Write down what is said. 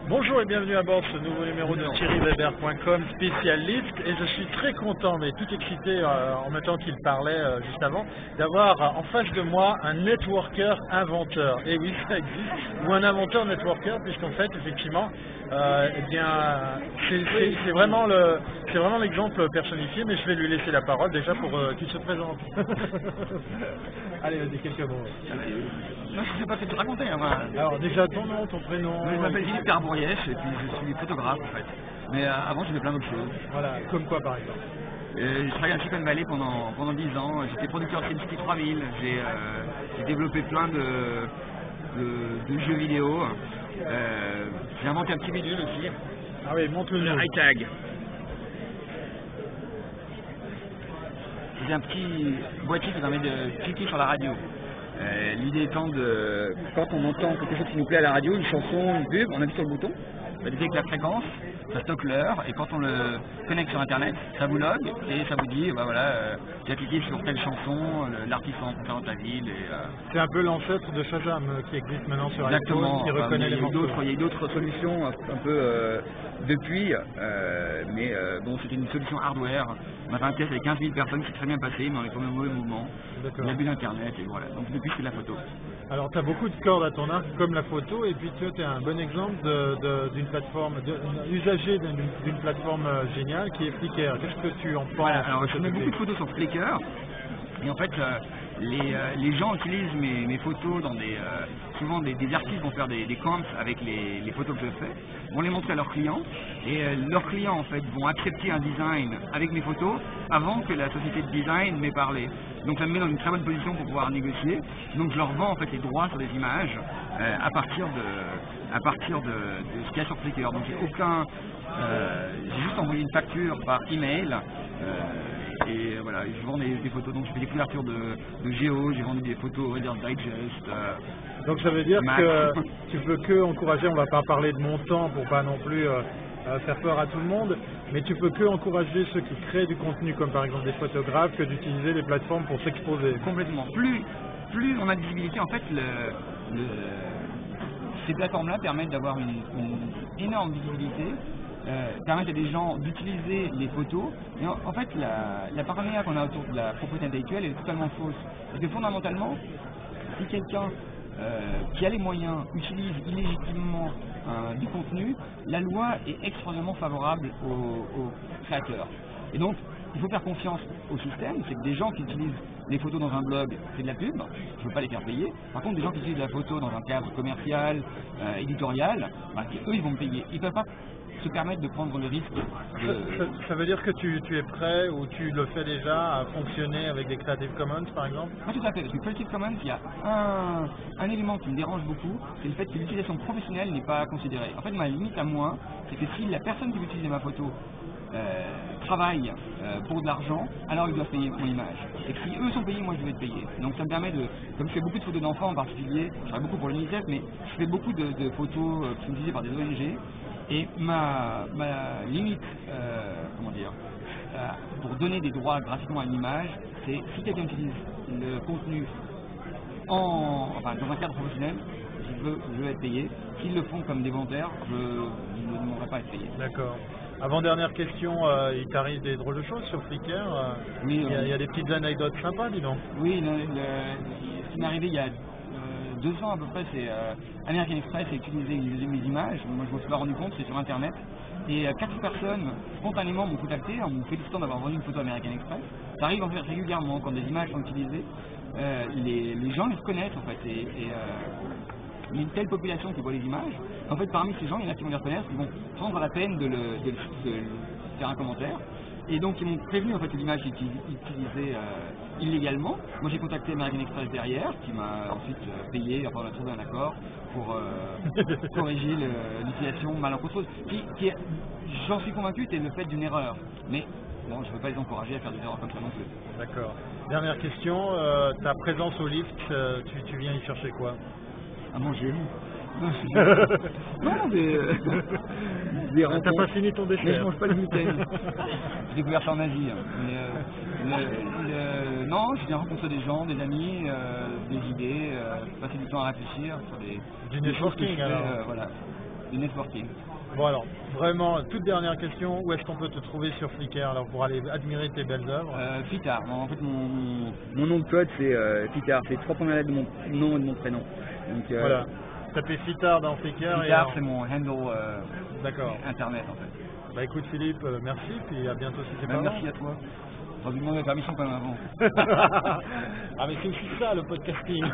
Bonjour et bienvenue à bord de ce nouveau numéro de thierryweber.com spécial lift, et je suis très content, mais tout excité en même temps qu'il parlait juste avant, d'avoir en face de moi un networker inventeur. Et oui, ça existe, ou un inventeur networker, puisqu'en fait, effectivement, eh bien, c'est vraiment l'exemple personnifié, mais je vais lui laisser la parole déjà pour qu'il se présente. Allez, vas-y, quelques mots. Non, je ne sais pas fait te raconter. Alors déjà, ton nom, ton prénom. Je m'appelle Philippe Carbouriès et puis je suis photographe en fait. Mais avant, j'ai fait plein d'autres choses. Voilà, comme quoi par exemple? J'ai travaillé à Silicon Valley pendant 10 ans. J'étais producteur de SimCity 3000. J'ai développé plein de jeux vidéo. J'ai inventé un petit bidule aussi. Ah oui, montre-le. Le iTag. C'est un petit boîtier qui permet de cliquer sur la radio. L'idée étant de, quand on entend quelque chose qui nous plaît à la radio, une chanson, une pub, on appuie sur le bouton, ça détecte la fréquence, ça stocke l'heure, et quand on le connecte sur internet, ça vous log et ça vous dit, bah voilà, tu as cliqué sur telle chanson, l'artiste rencontré dans ta ville. C'est un peu l'ancêtre de Shazam qui existe maintenant sur iPhone, qui reconnaît les morceaux. Il y a eu d'autres solutions un peu depuis, mais bon, c'était une solution hardware. On a fait un test avec 15 000 personnes, c'est très bien passé, mais on est tombé au mauvais mouvement. Il y a eu l'internet et voilà. Donc depuis, c'est la photo. Alors, tu as beaucoup de cordes à ton arc, comme la photo, et puis tu es un bon exemple d'une plateforme, usager d'une plateforme géniale qui est Flickr. Qu'est-ce que tu en penses? Voilà, alors je mets beaucoup de photos sur Flickr, et en fait, les gens utilisent mes photos dans souvent des artistes vont faire des camps avec les photos que je fais, vont les montrer à leurs clients, et leurs clients en fait vont accepter un design avec mes photos avant que la société de design m'ait parlé. Donc ça me met dans une très bonne position pour pouvoir négocier. Donc je leur vends en fait les droits sur des images à partir de ce qu'il y a sur Flickr. Donc j'ai juste envoyé une facture par email. Et voilà, je vends des photos, donc je fais des couvertures de Géo, j'ai vendu des photos Reader's Digest. Donc ça veut dire Mac. que tu peux que encourager, on va pas parler de montant pour pas non plus faire peur à tout le monde, mais tu peux que encourager ceux qui créent du contenu, comme par exemple des photographes, que d'utiliser les plateformes pour s'exposer. Complètement. Plus on a de visibilité, en fait, ces plateformes-là permettent d'avoir une énorme visibilité. Permettre à des gens d'utiliser les photos. Et en fait, la paranoïa qu'on a autour de la propriété intellectuelle est totalement fausse. Parce que fondamentalement, si quelqu'un qui a les moyens utilise illégitimement du contenu, la loi est extrêmement favorable aux créateurs. Et donc, il faut faire confiance au système. C'est que des gens qui utilisent les photos dans un blog, c'est de la pub, je ne veux pas les faire payer. Par contre, des gens qui utilisent la photo dans un cadre commercial, éditorial, eux, ils vont me payer. Ils ne peuvent pas se permettre de prendre le risque. Ça veut dire que tu es prêt, ou tu le fais déjà, à fonctionner avec des Creative Commons par exemple? Moi, tout à fait. Parce que Creative Commons, il y a un élément qui me dérange beaucoup, c'est le fait que l'utilisation professionnelle n'est pas considérée. En fait, ma limite à moi, c'est que si la personne qui veut utiliser ma photo travaille pour de l'argent, alors ils doivent payer mon image. Et que si eux sont payés, moi je vais être payé. Donc ça me permet comme je fais beaucoup de photos d'enfants en particulier, je travaille beaucoup pour l'UNICEF, mais je fais beaucoup de photos qui sont utilisées par des ONG. Et ma limite, pour donner des droits gratuitement à une image, c'est si quelqu'un utilise le contenu dans un cadre professionnel, je veux être payé. S'ils le font comme des volontaires, je ne demanderai pas à être payé. D'accord. Avant-dernière question, il t'arrive des drôles de choses sur Flickr? Oui, il y a des petites anecdotes sympas, dis donc. Oui, ce qui m'est arrivé il y a 2 ans à peu près, c'est American Express a utilisé mes images. Moi je ne me suis pas rendu compte, c'est sur internet. Et 4 personnes spontanément m'ont contacté en me félicitant d'avoir vendu une photo American Express. Ça arrive en fait régulièrement quand des images sont utilisées. Les gens les reconnaissent en fait. Il y a une telle population qui voit les images. En fait, parmi ces gens, il y en a qui vont les reconnaître, qui vont prendre la peine de faire un commentaire. Et donc ils m'ont prévenu en fait que l'image est utilisée illégalement. Moi j'ai contacté American Express derrière, qui m'a ensuite payé, enfin on a trouvé un accord pour corriger l'utilisation malencontreuse, qui j'en suis convaincu, était le fait d'une erreur. Mais bon, je ne veux pas les encourager à faire des erreurs comme ça non plus. D'accord. Dernière question, ta présence au lift, tu viens y chercher quoi? À manger. Non, des rencontres. T'as pas fini ton dessert? Mais je mange pas le gluten. J'ai découvert ça en Asie. Non, je viens rencontrer des gens, des amis, des idées, passer du temps à réfléchir sur du networking alors. Voilà. de networking. Bon alors, vraiment, toute dernière question, où est-ce qu'on peut te trouver sur Flickr alors, pour aller admirer tes belles œuvres? Fitar, en fait mon nom de code c'est Fitar, c'est 3 premières lettres de mon nom et de mon prénom. Donc, voilà, tapez Fitar dans Flickr. Fitar c'est mon handle internet en fait. Bah écoute Philippe, merci, puis à bientôt si c'est pas merci à toi. On va lui demander la permission quand même avant. Ah mais c'est aussi ça le podcasting.